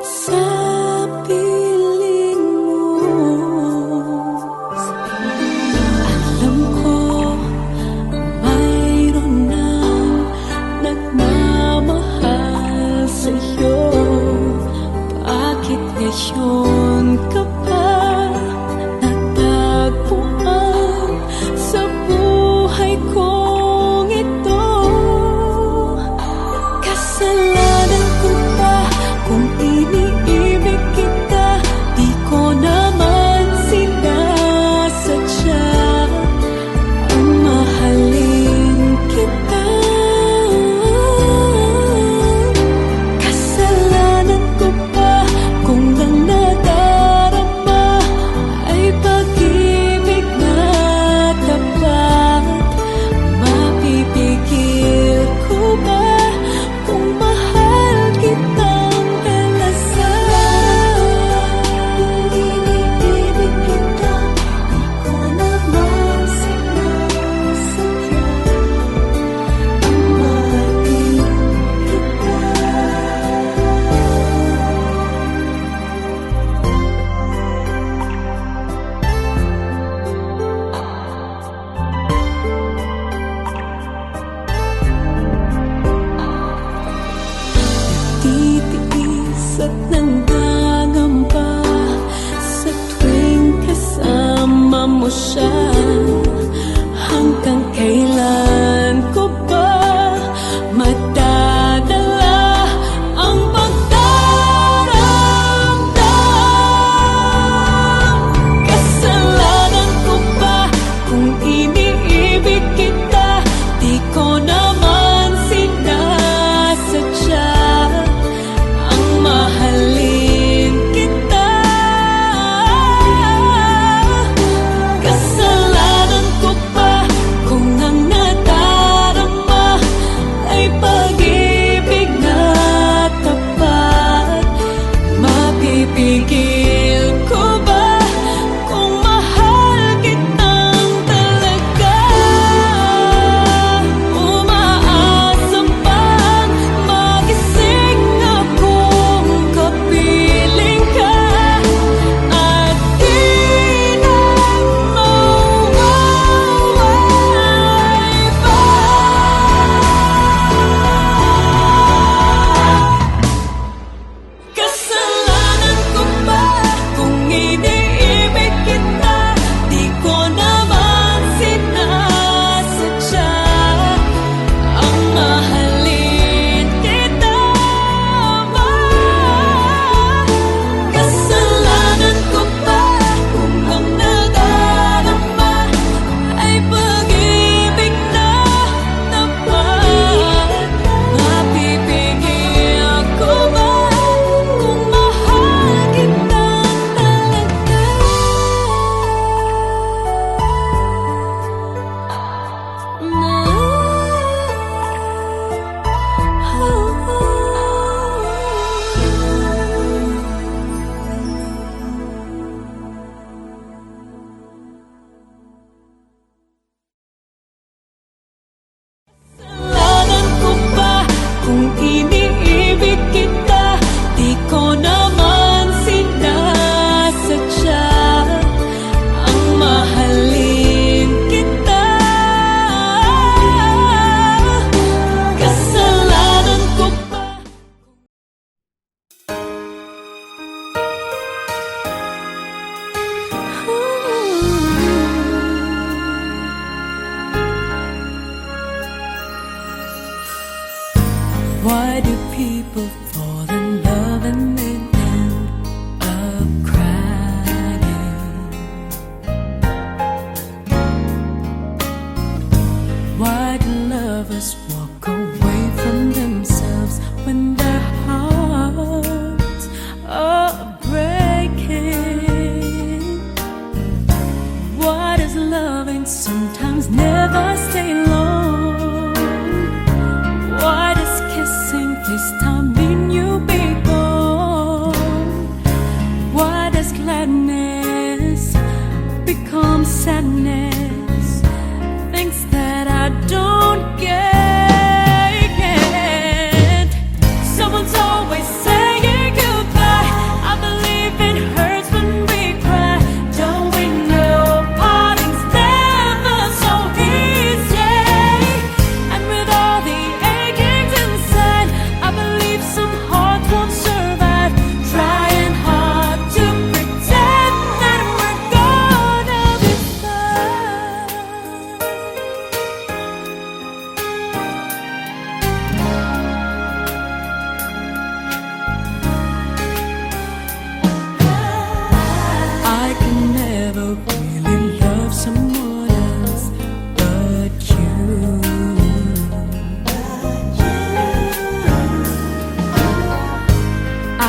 sa piling mo. Alam ko mayroon nang nagmamahal sa'yo. Bakit ngayon ka pa natagpuan sa buhay kong ito? Kasalanan ko ba kung iniibig kita? Di ko naman sinasadya ang mahalin kita. Kasalanan ko ba kung ang nadarama ay pag-ibig na tapat? Mapipigil ko ba kung mahal kitang dalasan? Iniibig kita, di ko naman sinasadya ang mahalin kita. Titiis at nanggangamba sa tuwing kasama mo siya. Hanggang kailan ko ba madadala ang pagdaramdam? Kasalanan ko ba kung iniibig kita? Di ko naman sinasadya ang mahalin kita. Kasalanan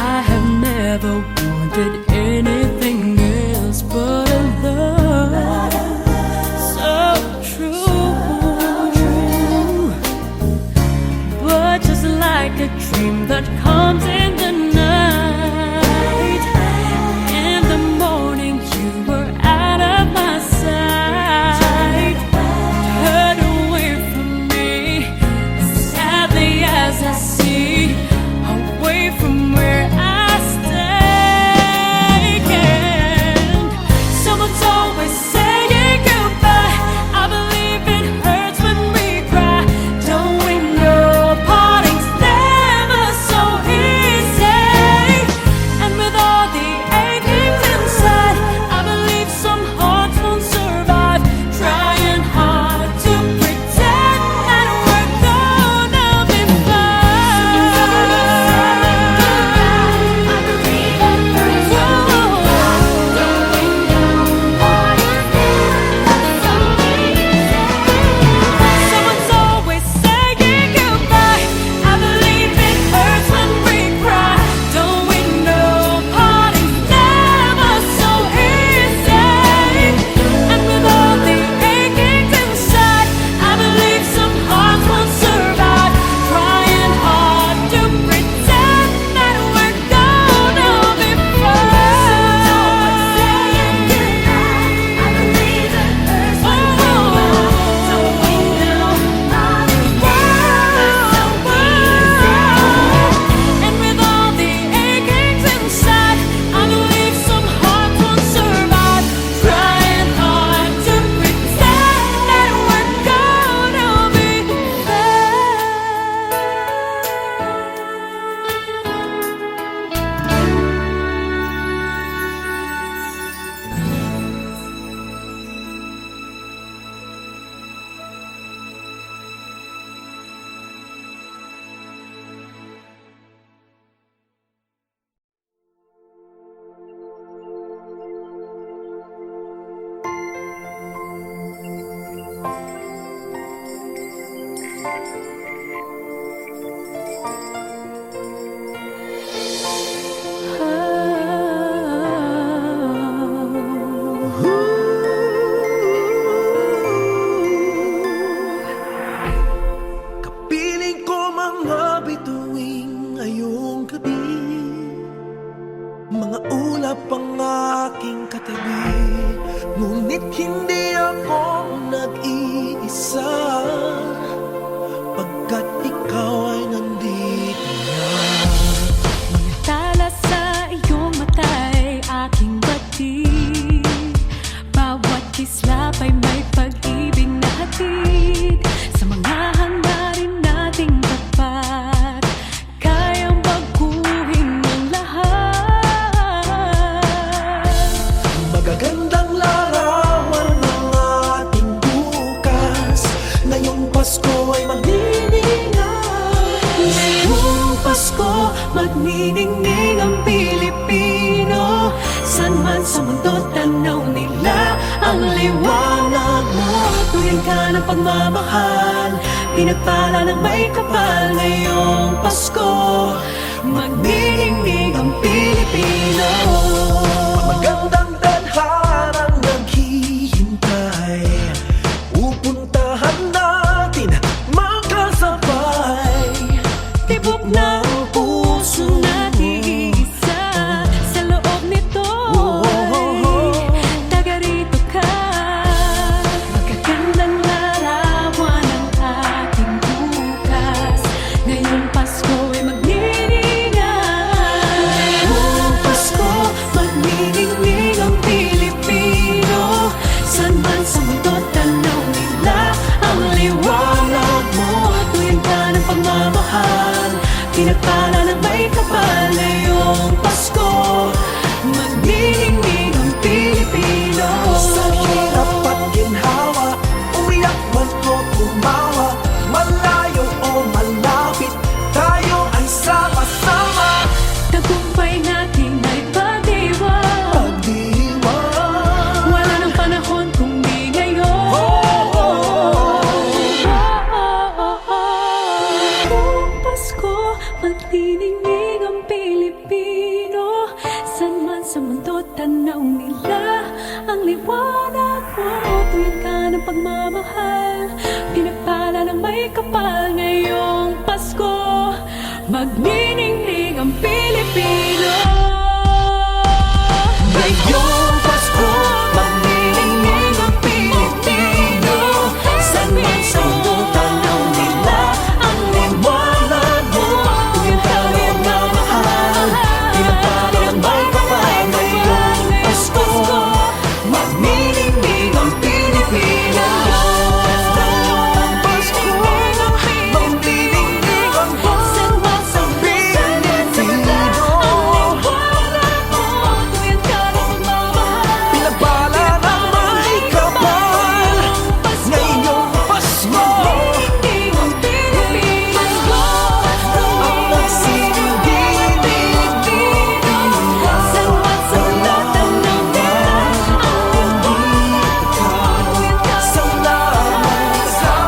I have never wanted anything else but a love so true. But just like a dream that comes in the night, in the morning you were out of my sight. Turn away from me, sadly as I see, away from where I stay. And someone's always saying goodbye. I believe it hurts when we cry. Don't we know parting's never so easy? And with all the achings inside, I believe some hearts won't survive. Trying hard to pretend that we're gonna be Someone's always saying goodbye. I believe it hurts when we cry. Don't we know parting's never so easy? And with all the achings inside, I believe some hearts won't survive. Trying hard to pretend that we're gonna be fine. I believe it hurts when we cry. Don't we know parting's never so easy? And with all the achings inside, I believe some hearts won't survive. Trying hard to pretend that we're gonna be Kapiling ko mga bituing ngayong gabi, mga ulap ang aking katabi, ngunit hindi ako nag-iisa, pagkat ikaw ay nandito na. tala sa iyong mata'y aking batid. Bawat kislap ay may pag-ibig na hatid. Sa mga hangarin nating tapat, kayang baguhin ang lahat. Magagandang larawan ng ating bukas, ngayong Pasko ay magniningay. Ngayong Pasko, magniningning ang Pilipino. San man sa mundo, tanaw nila ang liwanag mo. Tuwing ka ng pagmamahal, pinagpala ng may kapal. Ngayong Pasko, magniningning ang Pilipino. Magandang tadharang naghihintay, pupuntahan natin magkasabay. Tibok ng puso natin isa, sa loob nito'y taga rito ka. Magagandang larawan ang ating bukas. Ngayong Pasko ay magniningay. sa mundo, tanaw nila ang liwanag mo. Tuyan ka ng pagmamahal, pinagpala ng may kapal. Ngayong Pasko, magniningning ang Pilipino. Ngayong Pasko, magniningning ang Pilipino. Saan man sa mundo, tanaw nila ang liwanag mo. Tuyan ka ng pagmamahal, pinagpala ng may kapal. Ngayong Pasko, magniningning ang Pilipino. Pasko, magniningning ang Saan man sa Pilipino. tuyan ka ng pagmamahal, Pinagpala ng may kapal. Ngayong Pasko, magniningning ang Pilipino. ang nagsisilbing Pilipino. Saan man sa mundo, tanaw nila ang liwanag mo. Tuyan ka Salamat sa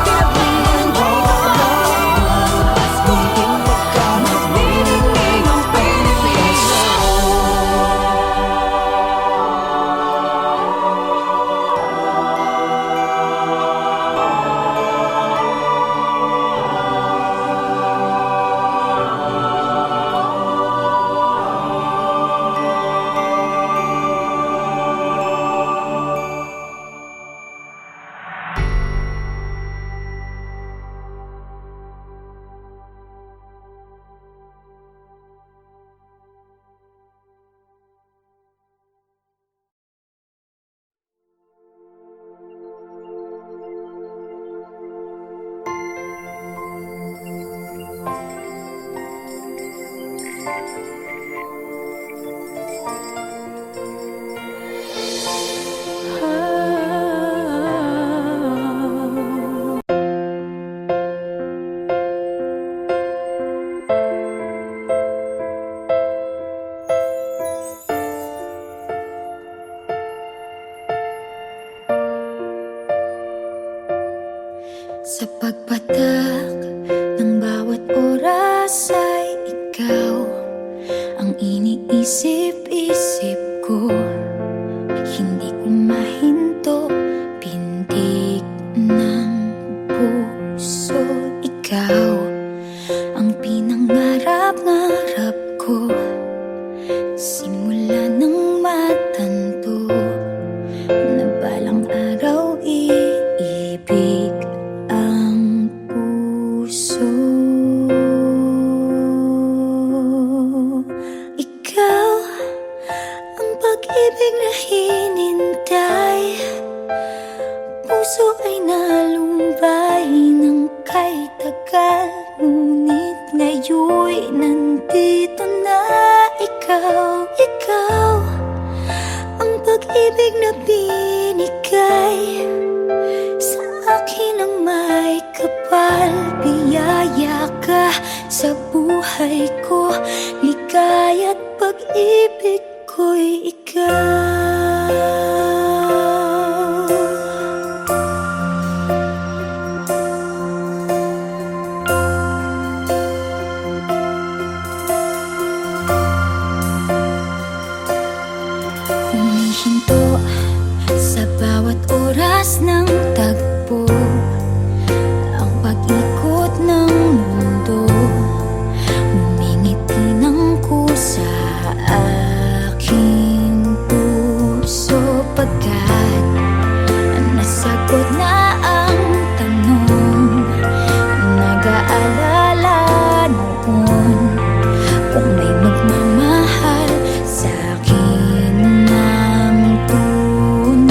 magniningning ang Pilipino. Sa pagpatak ng bawat oras ay ikaw ang iniisip-isip ko. Hindi ko mahinto, pintig ng puso. Ikaw ang pinangarap-ngarap ko, simula ng matanto na balang araw iibig ang puso. Ikaw ang pag-ibig na hinintay, puso ay nalumbay ng kay tagal. Ngunit ngayon'y nandito na ikaw. Ikaw ang pag-ibig na binigay sa akin ang may kapal. Biyaya ka sa buhay ko, ligaya't pag-ibig ko'y ikaw. Humihinto sa bawat oras ng tagpo, ang pag-ikot ng mundo. Ngumingiti ng kusa aking puso, pagkat nasagot na ang tanong. Nag-aalala noon kung may magmamahal sa akin ng tunay.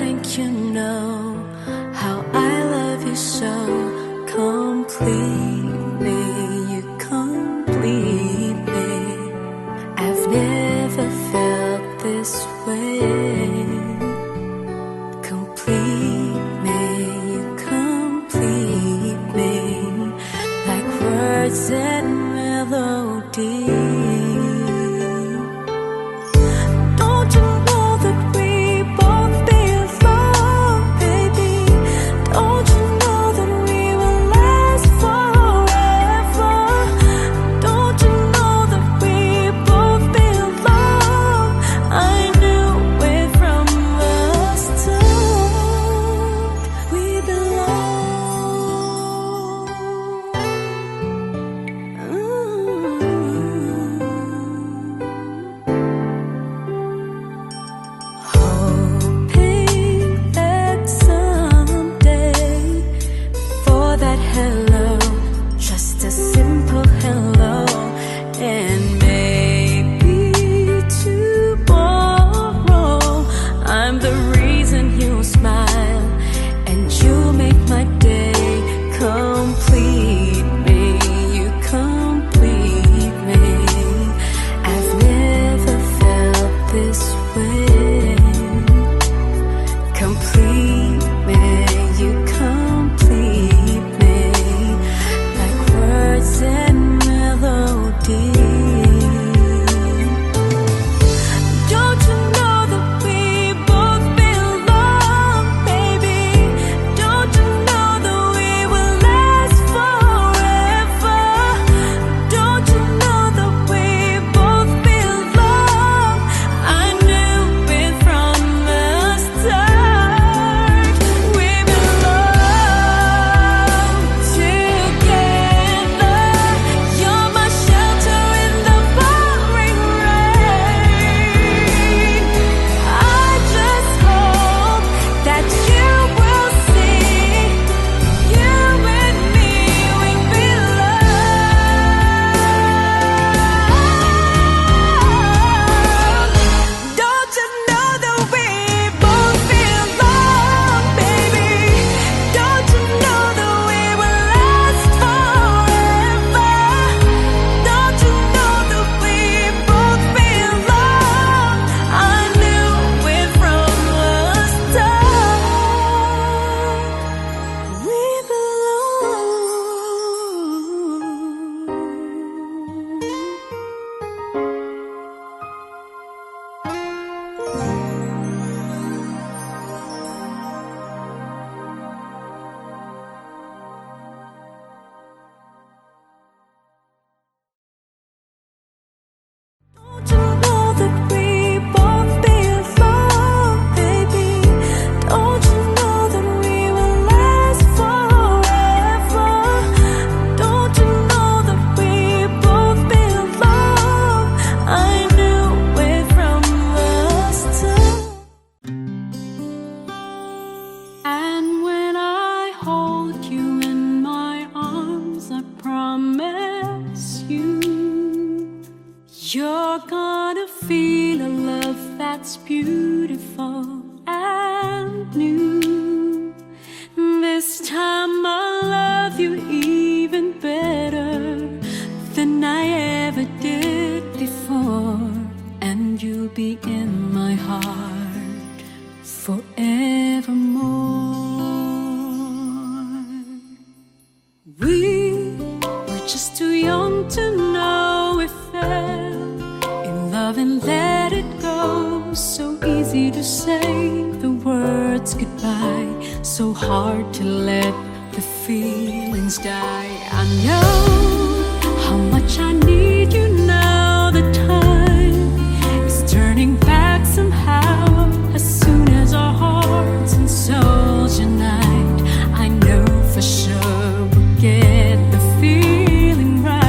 think you know how I love you so completely. You complete me. I've never felt this way. Complete me, you complete me, like words and melody. Don't you know that we both belong, baby? Don't you know that we will last forever? Don't you know that we both belong? I knew it from the start. We belong. Hoping that someday, for that hello, just a simple hello, and maybe tomorrow I'm the reason you smile and you make my day. Complete me, you complete me. I've never felt this way. Complete me, you complete me, like words and melody. Don't you know that we both belong, baby? Don't you know that we will last forever? Don't you know that we both belong? I knew it from the start. We belong together. You're my shelter in the pouring rain. I just hope that you will see, you and me, we belong. Don't you know that we both belong, baby? Don't you know that we will last forever? Don't you know that we both belong? I knew it from the start. We Don't you know that we both belong, baby? Don't you know that we will last forever? Don't you know that we both belong? I knew it from the start. And when I hold you in my arms, I promise you, you're gonna feel a love that's beautiful and new. This time I'll love you even better than I ever did before, and you'll be in my heart forevermore. We were just too young to know we fell in love and let it go. So easy to say the words goodbye, so hard to let the feelings die. I know how much I need you now. The time is turning back somehow. As soon as our hearts and souls unite, I know for sure we'll get the feeling right.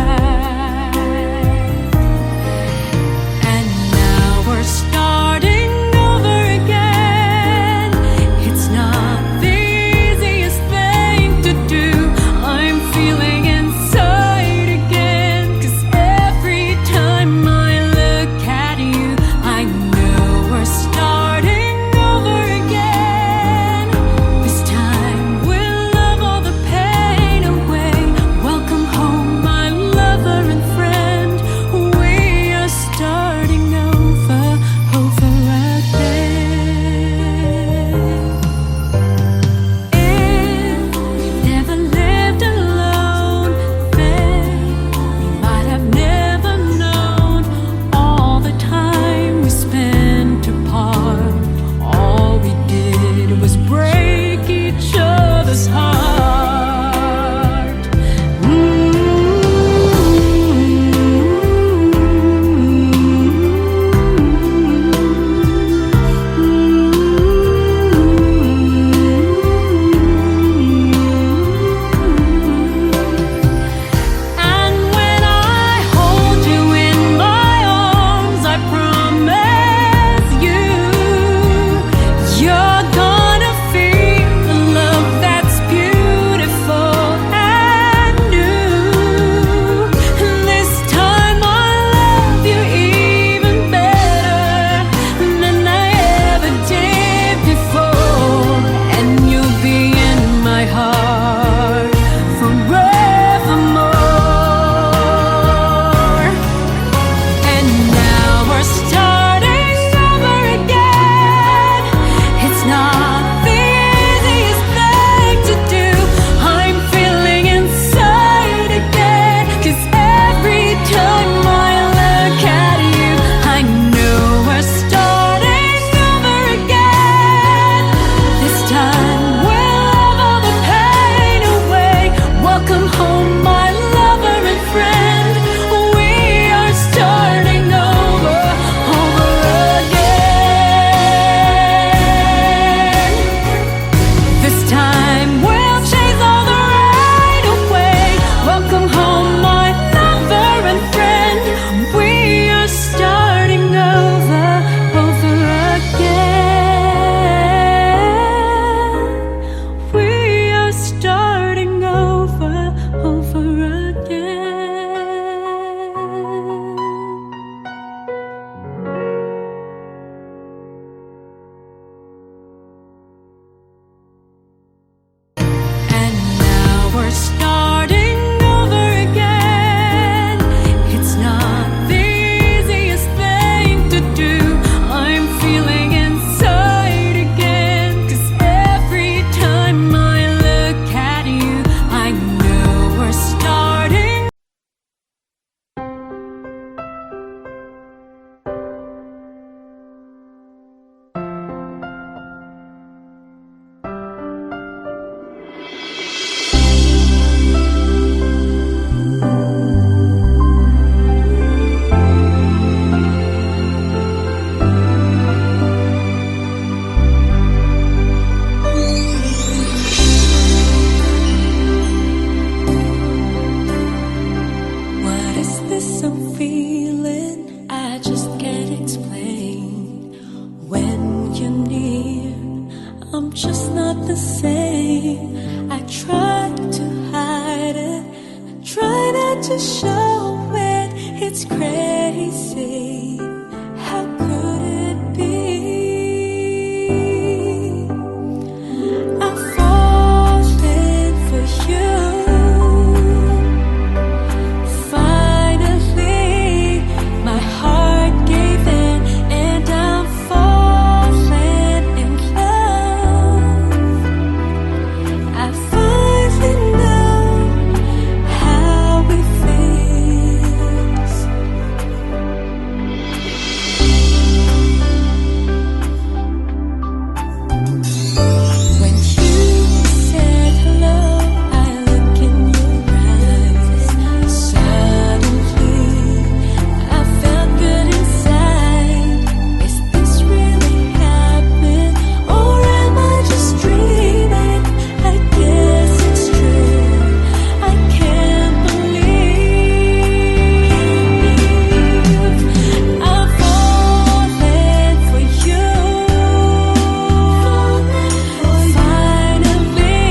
And now we're starting over again. It's not the easiest thing to do. I'm feeling inside again, 'cause I'm just not the same. I try to hide it, try not to show it. It's crazy. How could it be? I've fallen for you. Finally, my heart gave in, and I'm falling in love. I finally know how it feels. When you said hello, I look in your eyes. Suddenly, I felt good inside. Is this really happening, or am I just dreaming? I guess it's true. I can't believe I'm falling for you. Finally,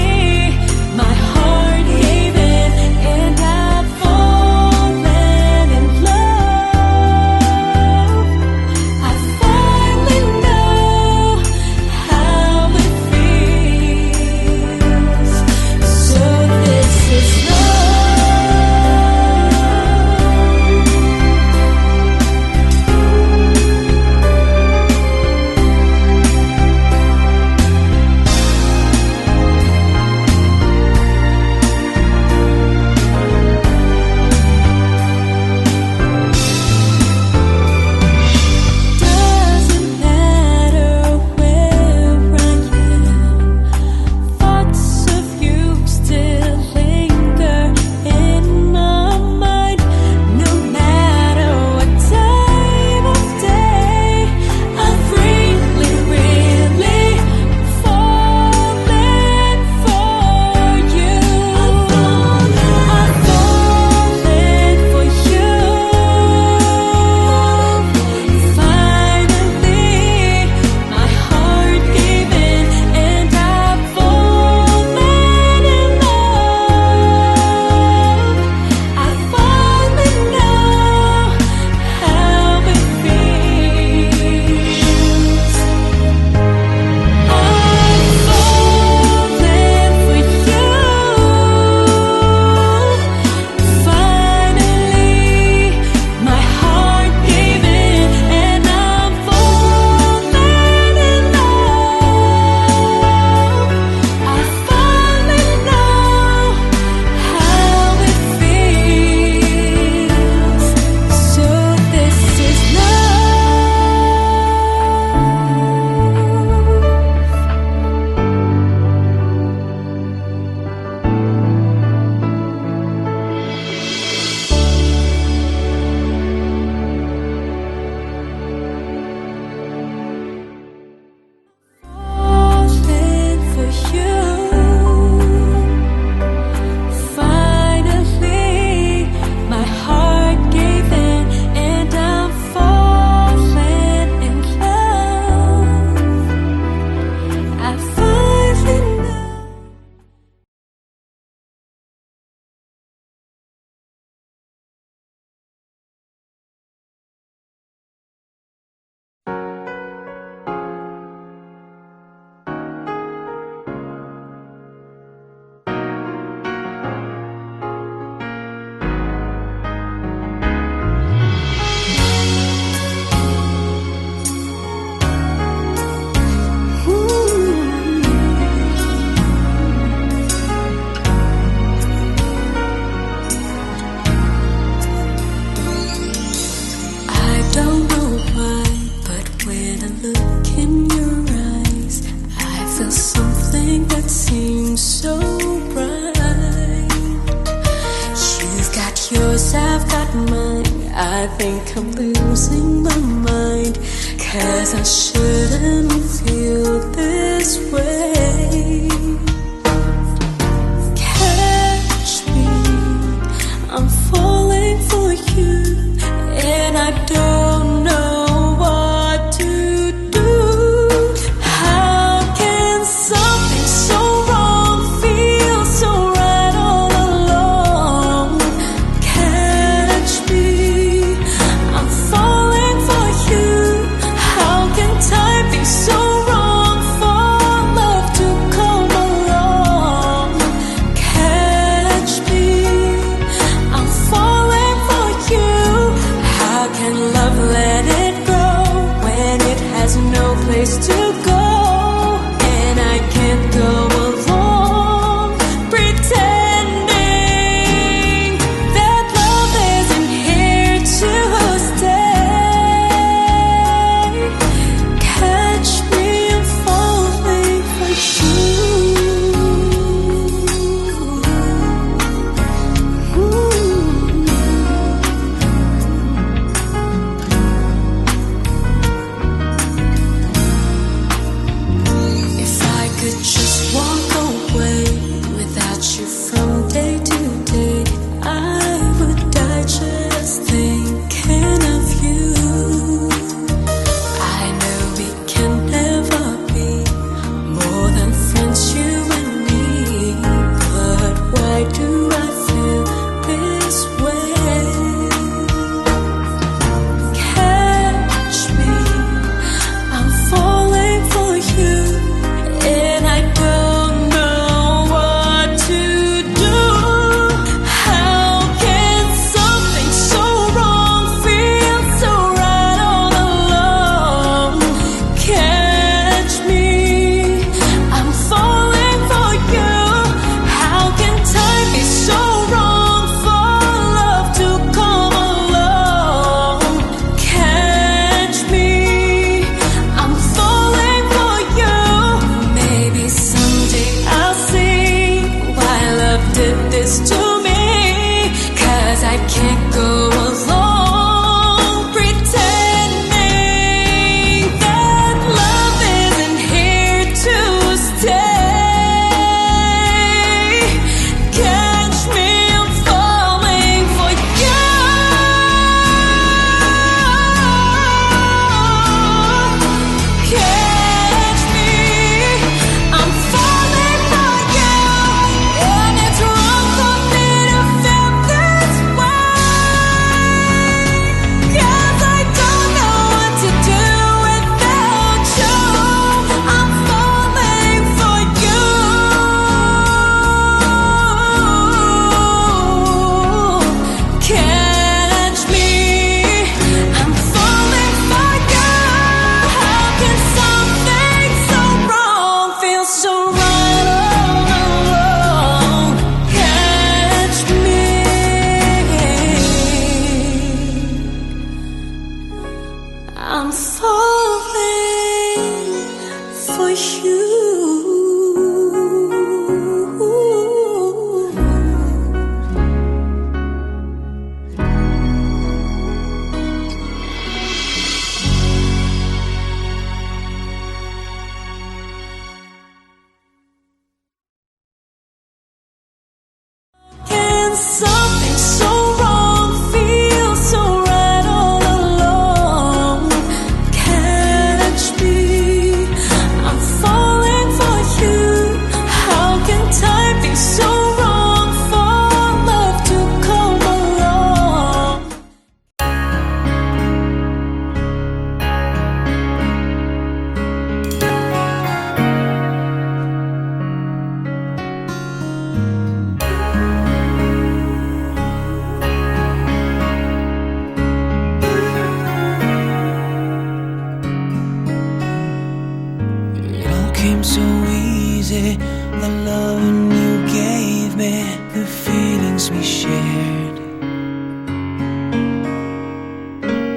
my heart gave in, and I've fallen in love. I finally know how it feels. So this is doesn't matter where I am. Thoughts of you still linger in my mind. No matter what time of day, I'm really, really falling for you. I'm falling for you. Finally, my heart gave in, and I've fallen in love. I finally know how it feels. I'm falling for you. Finally, my heart gave in, and I'm falling in love. I finally know how it feels. So this is falling for you. Finally, my heart gave in, and I'm falling in love. I finally know. I don't know why, but when I look in your eyes, I feel something that seems so bright. You've got yours, I've got mine. I think I'm losing my mind, 'cause I shouldn't feel this way. Catch me, I'm falling for you, and I don't know what to do. How can so right all along. Catch me. I'm falling for you. Can something so wrong feel so right all along? Catch me, I'm falling for you. How can time be so wrong for love to come along? It all came so easy, the loving you gave me, the feelings we shared.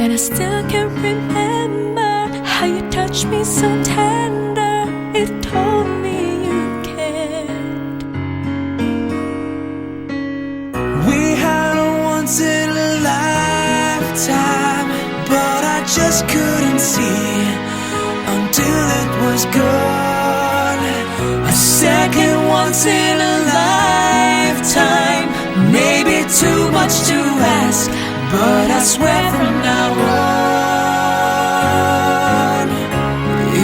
And I still can remember how you touched me so tender. It told me you cared. We had a once in a lifetime, but I just couldn't see until it was gone. A second once in a lifetime, maybe too much to ask, but I swear from now on,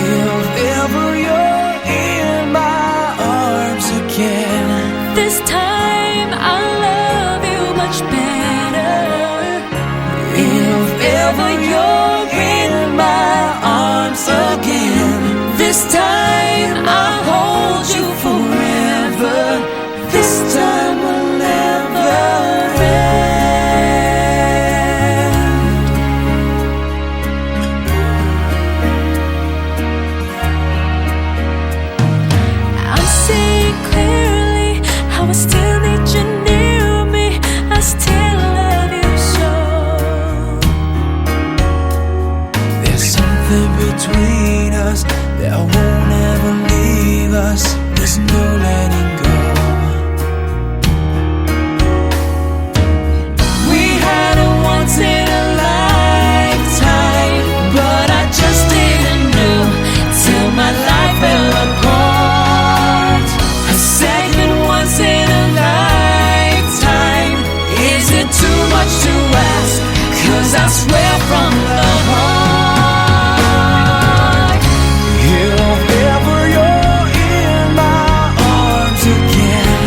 if ever you're in my arms again, This time I'll love you much better. if ever you're in my arms again, this time I'll hold you forever. This time will never end. I'm seeing clearly how I still need you near me. I still love you so. There's something between us that won't ever leave us. There's no letting go. We had a once in a lifetime, but I just didn't know till my life fell apart. A second once in a lifetime, is it too much to ask? 'Cause I swear from the heart, if ever you're in my arms again,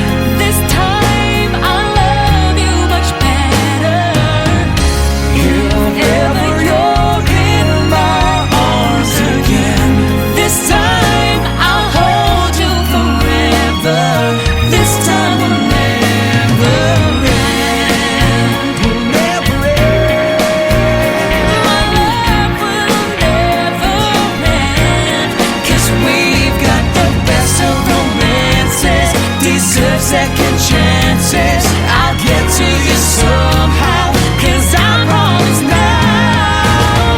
This time I'll love you much better. if ever you're in my arms again, This time I'll hold you forever. This time will never end. will never end. My love will never end. 'Cause we've got the best of romances, deserve second chances. I'll get to you somehow, 'cause I promise now,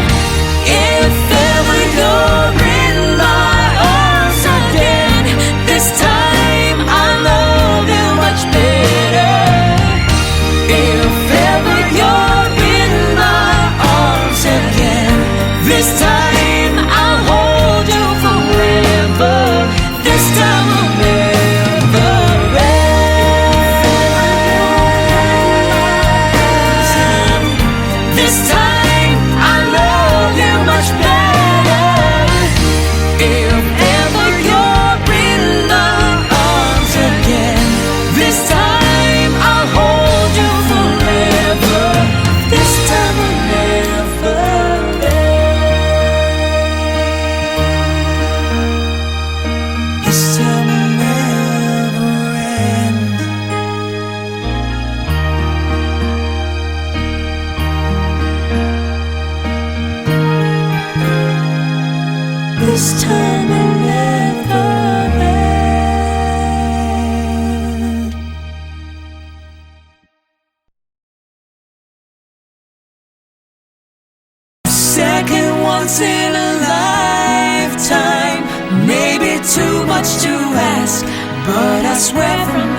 if ever you're in my arms again, this time I'll love you much better. If ever you're in my arms again, this time I'll hold you forever. This time will never end. This time I love you much better. If ever you're in my arms again, this time I'll hold you forever. This time will never end. This time will never end. This time will never end. second once in a lifetime. Maybe too much to ask, but I swear from